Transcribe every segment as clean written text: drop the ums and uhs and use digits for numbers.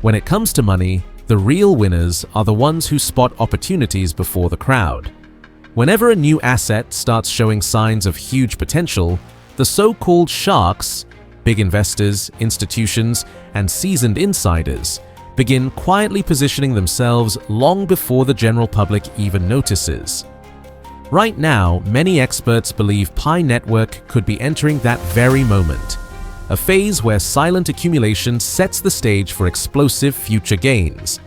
When it comes to money, the real winners are the ones who spot opportunities before the crowd. Whenever a new asset starts showing signs of huge potential, the so-called sharks, big investors, institutions, and seasoned insiders, begin quietly positioning themselves long before the general public even notices. Right now, many experts believe Pi Network could be entering that very moment, a phase where silent accumulation sets the stage for explosive future gains.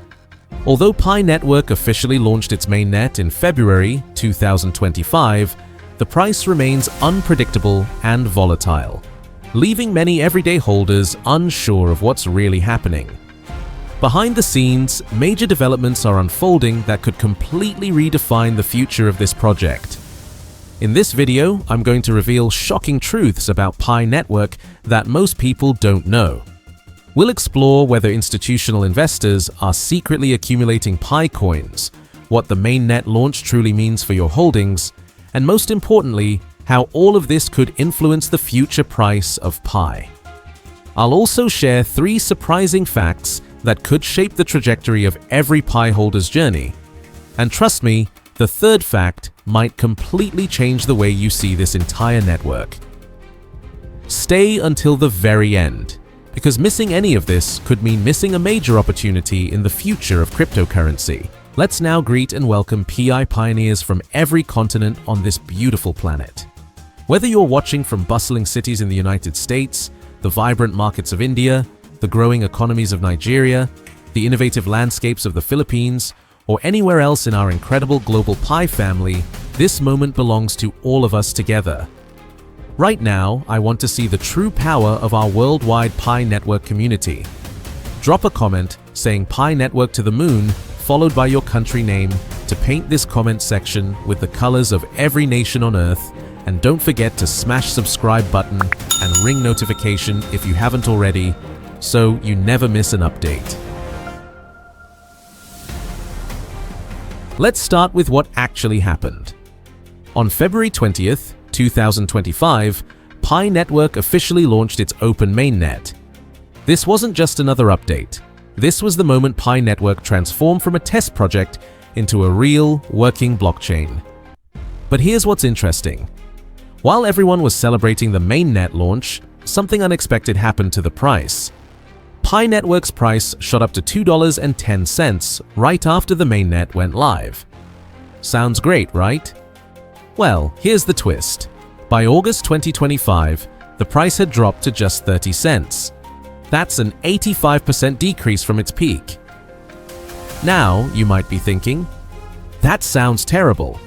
Although Pi Network officially launched its mainnet in February 2025, the price remains unpredictable and volatile, leaving many everyday holders unsure of what's really happening. Behind the scenes, major developments are unfolding that could completely redefine the future of this project. In this video, I'm going to reveal shocking truths about Pi Network that most people don't know. We'll explore whether institutional investors are secretly accumulating PiCoins, what the mainnet launch truly means for your holdings, and most importantly, how all of this could influence the future price of Pi. I'll also share 3 surprising facts that could shape the trajectory of every Pi holder's journey. And trust me, the third fact might completely change the way you see this entire network. Stay until the very end, because missing any of this could mean missing a major opportunity in the future of cryptocurrency. Let's now greet and welcome PI pioneers from every continent on this beautiful planet. Whether you're watching from bustling cities in the United States, the vibrant markets of India, the growing economies of Nigeria, the innovative landscapes of the Philippines, or anywhere else in our incredible global Pi family, this moment belongs to all of us together. Right now, I want to see the true power of our worldwide Pi Network community. Drop a comment saying Pi Network to the moon, followed by your country name, to paint this comment section with the colors of every nation on Earth, and don't forget to smash subscribe button and ring notification if you haven't already, so you never miss an update. Let's start with what actually happened. On February 20th, 2025, Pi Network officially launched its open mainnet. This wasn't just another update. This was the moment Pi Network transformed from a test project into a real, working blockchain. But here's what's interesting. While everyone was celebrating the mainnet launch, something unexpected happened to the price. Pi Network's price shot up to $2.10 right after the mainnet went live. Sounds great, right? Well, here's the twist. By August 2025, the price had dropped to just 30 cents. That's an 85% decrease from its peak. Now, you might be thinking, that sounds terrible.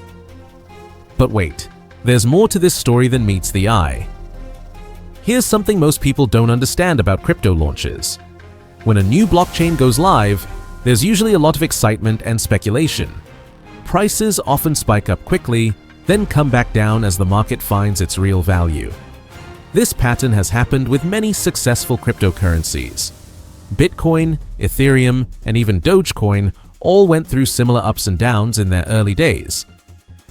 But wait, there's more to this story than meets the eye. Here's something most people don't understand about crypto launches. When a new blockchain goes live, there's usually a lot of excitement and speculation. Prices often spike up quickly, then come back down as the market finds its real value. This pattern has happened with many successful cryptocurrencies. Bitcoin, Ethereum, and even Dogecoin all went through similar ups and downs in their early days.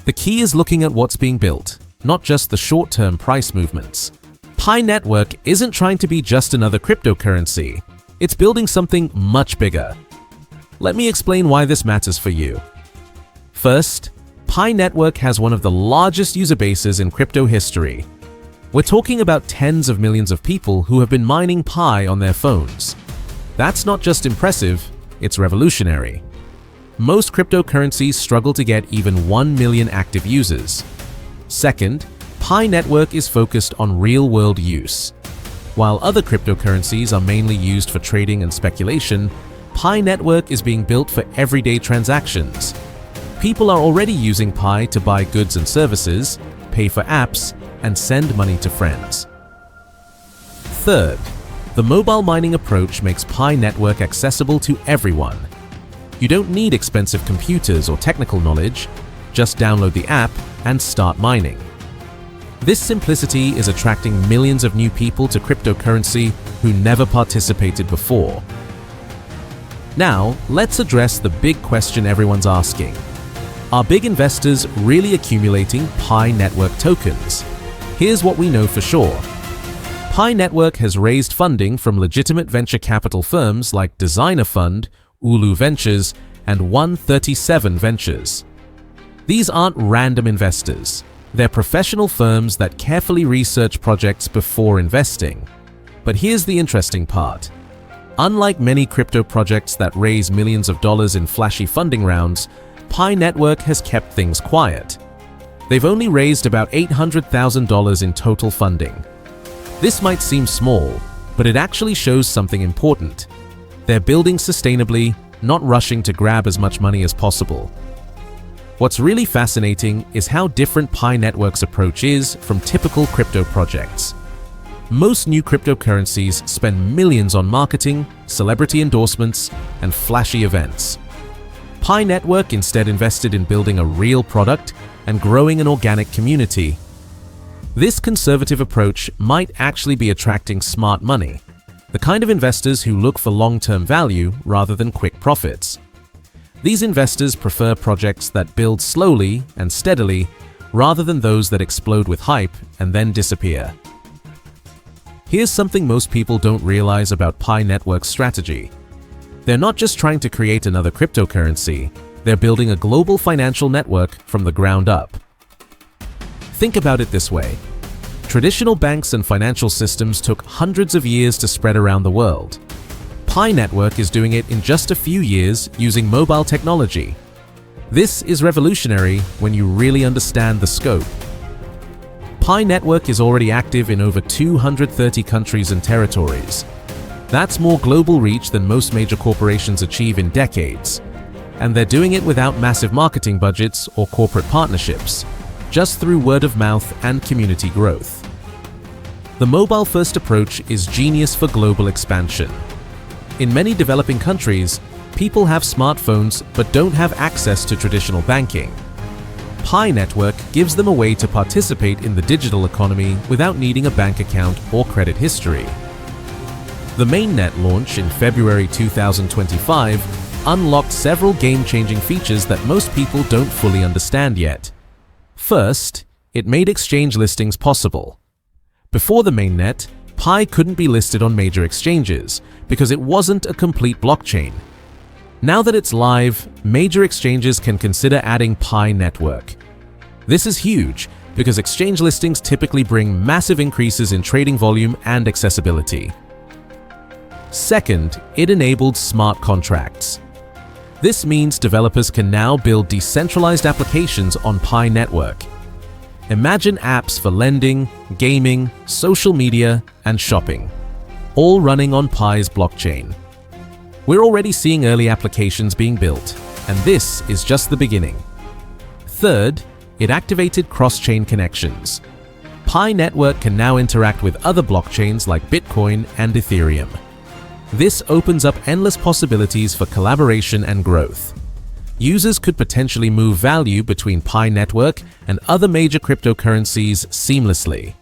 The key is looking at what's being built, not just the short-term price movements. Pi Network isn't trying to be just another cryptocurrency. It's building something much bigger. Let me explain why this matters for you. First, Pi Network has one of the largest user bases in crypto history. We're talking about tens of millions of people who have been mining Pi on their phones. That's not just impressive, it's revolutionary. Most cryptocurrencies struggle to get even 1 million active users. Second, Pi Network is focused on real-world use. While other cryptocurrencies are mainly used for trading and speculation, Pi Network is being built for everyday transactions. People are already using Pi to buy goods and services, pay for apps, and send money to friends. Third, the mobile mining approach makes Pi Network accessible to everyone. You don't need expensive computers or technical knowledge, just download the app and start mining. This simplicity is attracting millions of new people to cryptocurrency who never participated before. Now, let's address the big question everyone's asking. Are big investors really accumulating Pi Network tokens? Here's what we know for sure. Pi Network has raised funding from legitimate venture capital firms like Designer Fund, Ulu Ventures, and 137 Ventures. These aren't random investors. They're professional firms that carefully research projects before investing. But here's the interesting part. Unlike many crypto projects that raise millions of dollars in flashy funding rounds, Pi Network has kept things quiet. They've only raised about $800,000 in total funding. This might seem small, but it actually shows something important. They're building sustainably, not rushing to grab as much money as possible. What's really fascinating is how different Pi Network's approach is from typical crypto projects. Most new cryptocurrencies spend millions on marketing, celebrity endorsements, and flashy events. Pi Network instead invested in building a real product and growing an organic community. This conservative approach might actually be attracting smart money, the kind of investors who look for long-term value rather than quick profits. These investors prefer projects that build slowly and steadily rather than those that explode with hype and then disappear. Here's something most people don't realize about Pi Network's strategy. They're not just trying to create another cryptocurrency, they're building a global financial network from the ground up. Think about it this way. Traditional banks and financial systems took hundreds of years to spread around the world. Pi Network is doing it in just a few years using mobile technology. This is revolutionary when you really understand the scope. Pi Network is already active in over 230 countries and territories. That's more global reach than most major corporations achieve in decades. And they're doing it without massive marketing budgets or corporate partnerships, just through word of mouth and community growth. The mobile-first approach is genius for global expansion. In many developing countries, people have smartphones but don't have access to traditional banking. Pi Network gives them a way to participate in the digital economy without needing a bank account or credit history. The Mainnet launch in February 2025 unlocked several game-changing features that most people don't fully understand yet. First, it made exchange listings possible. Before the Mainnet, Pi couldn't be listed on major exchanges because it wasn't a complete blockchain. Now that it's live, major exchanges can consider adding Pi Network. This is huge because exchange listings typically bring massive increases in trading volume and accessibility. Second, it enabled smart contracts. This means developers can now build decentralized applications on Pi Network. Imagine apps for lending, gaming, social media, and shopping, all running on Pi's blockchain. We're already seeing early applications being built, and this is just the beginning. Third, it activated cross-chain connections. Pi Network can now interact with other blockchains like Bitcoin and Ethereum. This opens up endless possibilities for collaboration and growth. Users could potentially move value between Pi Network and other major cryptocurrencies seamlessly.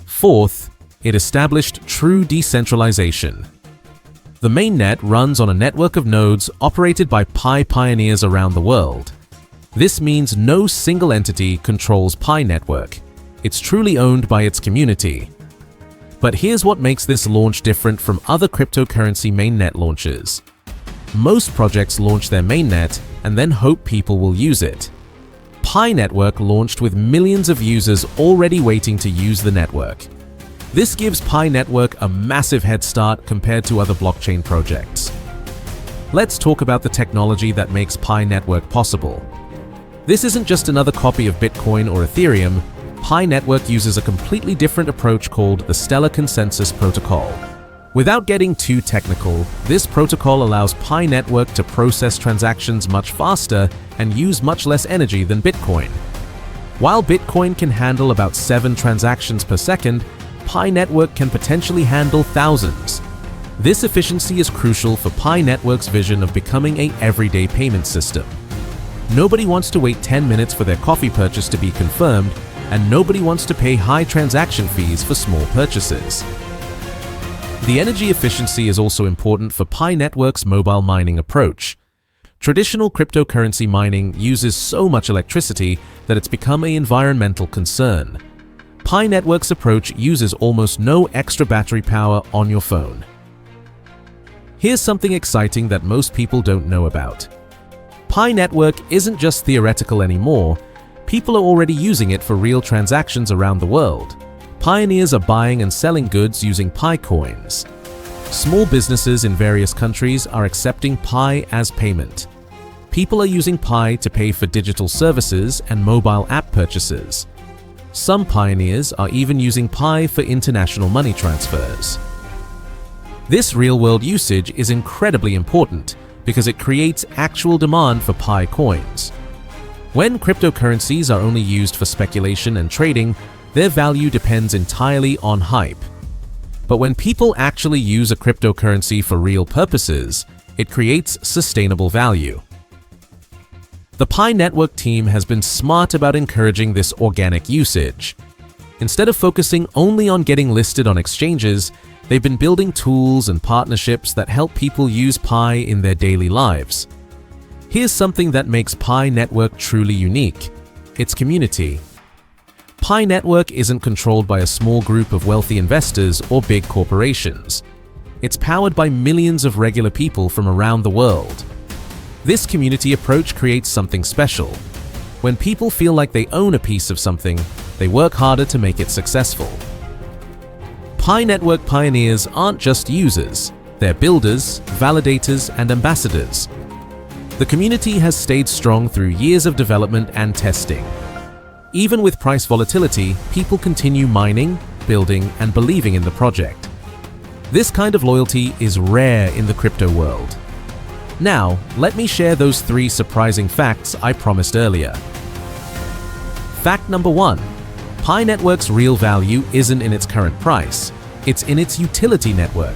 Fourth, it established true decentralization. The Mainnet runs on a network of nodes operated by Pi pioneers around the world. This means no single entity controls Pi Network. It's truly owned by its community. But here's what makes this launch different from other cryptocurrency mainnet launches. Most projects launch their mainnet and then hope people will use it. Pi Network launched with millions of users already waiting to use the network. This gives Pi Network a massive head start compared to other blockchain projects. Let's talk about the technology that makes Pi Network possible. This isn't just another copy of Bitcoin or Ethereum. Pi Network uses a completely different approach called the Stellar Consensus Protocol. Without getting too technical, this protocol allows Pi Network to process transactions much faster and use much less energy than Bitcoin. While Bitcoin can handle about 7 transactions per second, Pi Network can potentially handle thousands. This efficiency is crucial for Pi Network's vision of becoming an everyday payment system. Nobody wants to wait 10 minutes for their coffee purchase to be confirmed, and nobody wants to pay high transaction fees for small purchases. The energy efficiency is also important for Pi Network's mobile mining approach. Traditional cryptocurrency mining uses so much electricity that it's become an environmental concern. Pi Network's approach uses almost no extra battery power on your phone. Here's something exciting that most people don't know about. Pi Network isn't just theoretical anymore. People are already using it for real transactions around the world. Pioneers are buying and selling goods using PiCoins. Small businesses in various countries are accepting Pi as payment. People are using Pi to pay for digital services and mobile app purchases. Some pioneers are even using Pi for international money transfers. This real-world usage is incredibly important because it creates actual demand for Pi coins. When cryptocurrencies are only used for speculation and trading, their value depends entirely on hype. But when people actually use a cryptocurrency for real purposes, it creates sustainable value. The Pi Network team has been smart about encouraging this organic usage. Instead of focusing only on getting listed on exchanges, they've been building tools and partnerships that help people use Pi in their daily lives. Here's something that makes Pi Network truly unique: its community. Pi Network isn't controlled by a small group of wealthy investors or big corporations. It's powered by millions of regular people from around the world. This community approach creates something special. When people feel like they own a piece of something, they work harder to make it successful. Pi Network pioneers aren't just users, they're builders, validators, and ambassadors. The community has stayed strong through years of development and testing. Even with price volatility, people continue mining, building, and believing in the project. This kind of loyalty is rare in the crypto world. Now, let me share those 3 surprising facts I promised earlier. Fact number 1. Pi Network's real value isn't in its current price, it's in its utility network.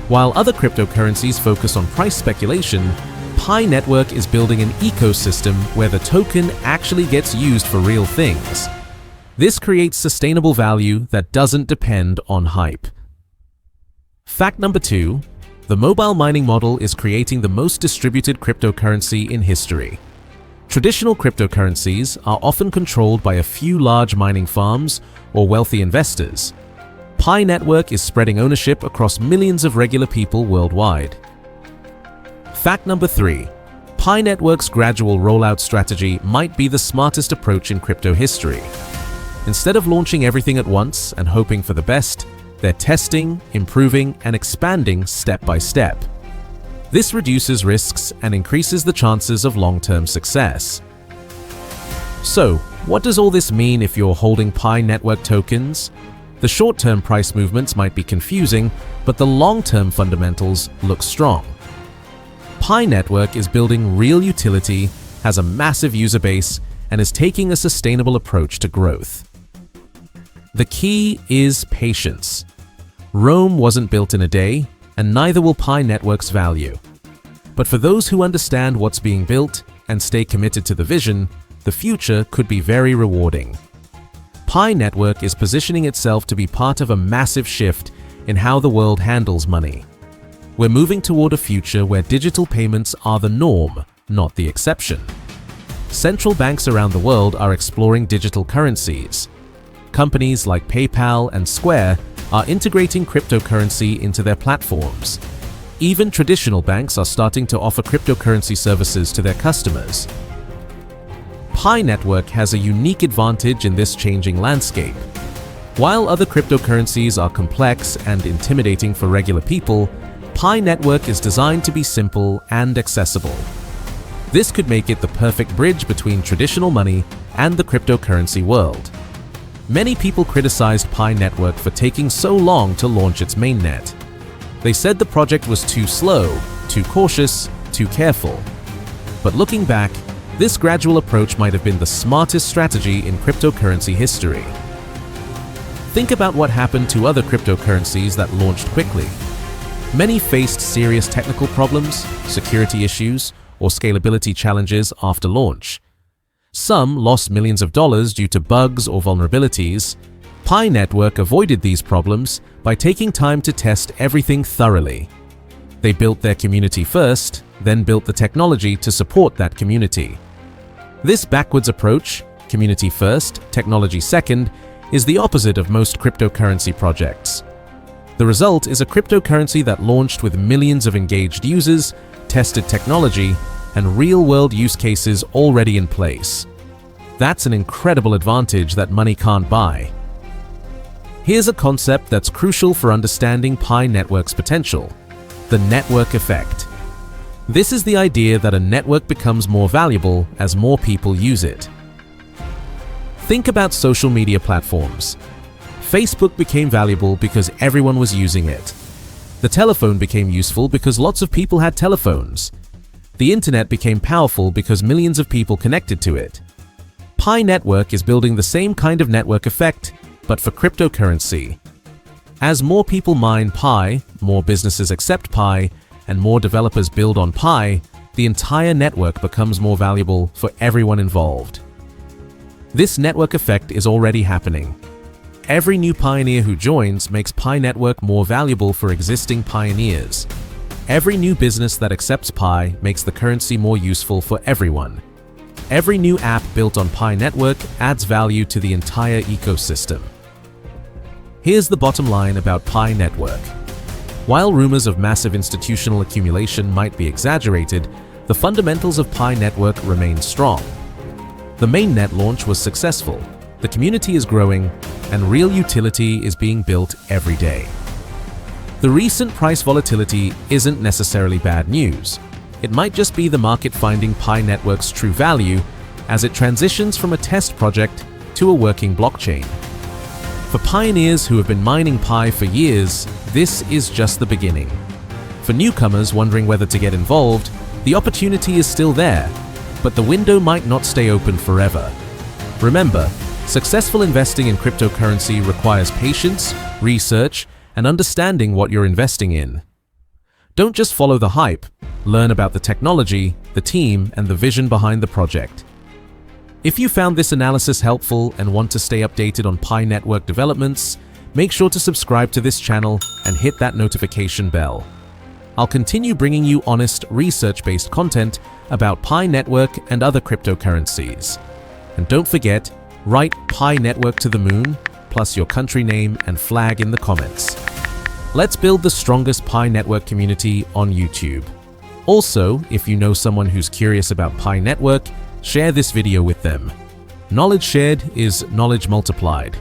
While other cryptocurrencies focus on price speculation, Pi Network is building an ecosystem where the token actually gets used for real things. This creates sustainable value that doesn't depend on hype. Fact number 2. The mobile mining model is creating the most distributed cryptocurrency in history. Traditional cryptocurrencies are often controlled by a few large mining farms or wealthy investors. Pi Network is spreading ownership across millions of regular people worldwide. Fact number 3. Pi Network's gradual rollout strategy might be the smartest approach in crypto history. Instead of launching everything at once and hoping for the best, they're testing, improving, and expanding step by step. This reduces risks and increases the chances of long-term success. So, what does all this mean if you're holding Pi Network tokens? The short-term price movements might be confusing, but the long-term fundamentals look strong. Pi Network is building real utility, has a massive user base, and is taking a sustainable approach to growth. The key is patience. Rome wasn't built in a day, and neither will Pi Network's value. But for those who understand what's being built and stay committed to the vision, the future could be very rewarding. Pi Network is positioning itself to be part of a massive shift in how the world handles money. We're moving toward a future where digital payments are the norm, not the exception. Central banks around the world are exploring digital currencies. Companies like PayPal and Square are integrating cryptocurrency into their platforms. Even traditional banks are starting to offer cryptocurrency services to their customers. Pi Network has a unique advantage in this changing landscape. While other cryptocurrencies are complex and intimidating for regular people, Pi Network is designed to be simple and accessible. This could make it the perfect bridge between traditional money and the cryptocurrency world. Many people criticized Pi Network for taking so long to launch its mainnet. They said the project was too slow, too cautious, too careful. But looking back, this gradual approach might have been the smartest strategy in cryptocurrency history. Think about what happened to other cryptocurrencies that launched quickly. Many faced serious technical problems, security issues, or scalability challenges after launch. Some lost millions of dollars due to bugs or vulnerabilities. Pi Network avoided these problems by taking time to test everything thoroughly. They built their community first, then built the technology to support that community. This backwards approach, community first, technology second, is the opposite of most cryptocurrency projects. The result is a cryptocurrency that launched with millions of engaged users, tested technology, and real-world use cases already in place. That's an incredible advantage that money can't buy. Here's a concept that's crucial for understanding Pi Network's potential: the network effect. This is the idea that a network becomes more valuable as more people use it. Think about social media platforms. Facebook became valuable because everyone was using it. The telephone became useful because lots of people had telephones. The internet became powerful because millions of people connected to it. Pi Network is building the same kind of network effect, but for cryptocurrency. As more people mine Pi, more businesses accept Pi, and more developers build on Pi, the entire network becomes more valuable for everyone involved. This network effect is already happening. Every new pioneer who joins makes Pi Network more valuable for existing pioneers. Every new business that accepts Pi makes the currency more useful for everyone. Every new app built on Pi Network adds value to the entire ecosystem. Here's the bottom line about Pi Network. While rumors of massive institutional accumulation might be exaggerated, the fundamentals of Pi Network remain strong. The Mainnet launch was successful, the community is growing, and real utility is being built every day. The recent price volatility isn't necessarily bad news. It might just be the market finding Pi Network's true value as it transitions from a test project to a working blockchain. For pioneers who have been mining Pi for years, this is just the beginning. For newcomers wondering whether to get involved, the opportunity is still there, but the window might not stay open forever. Remember, successful investing in cryptocurrency requires patience, research, and understanding what you're investing in. Don't just follow the hype, learn about the technology, the team, and the vision behind the project. If you found this analysis helpful and want to stay updated on Pi Network developments, make sure to subscribe to this channel and hit that notification bell. I'll continue bringing you honest, research-based content about Pi Network and other cryptocurrencies. And don't forget, write Pi Network to the moon, plus your country name and flag in the comments. Let's build the strongest Pi Network community on YouTube. Also, if you know someone who's curious about Pi Network, share this video with them. Knowledge shared is knowledge multiplied.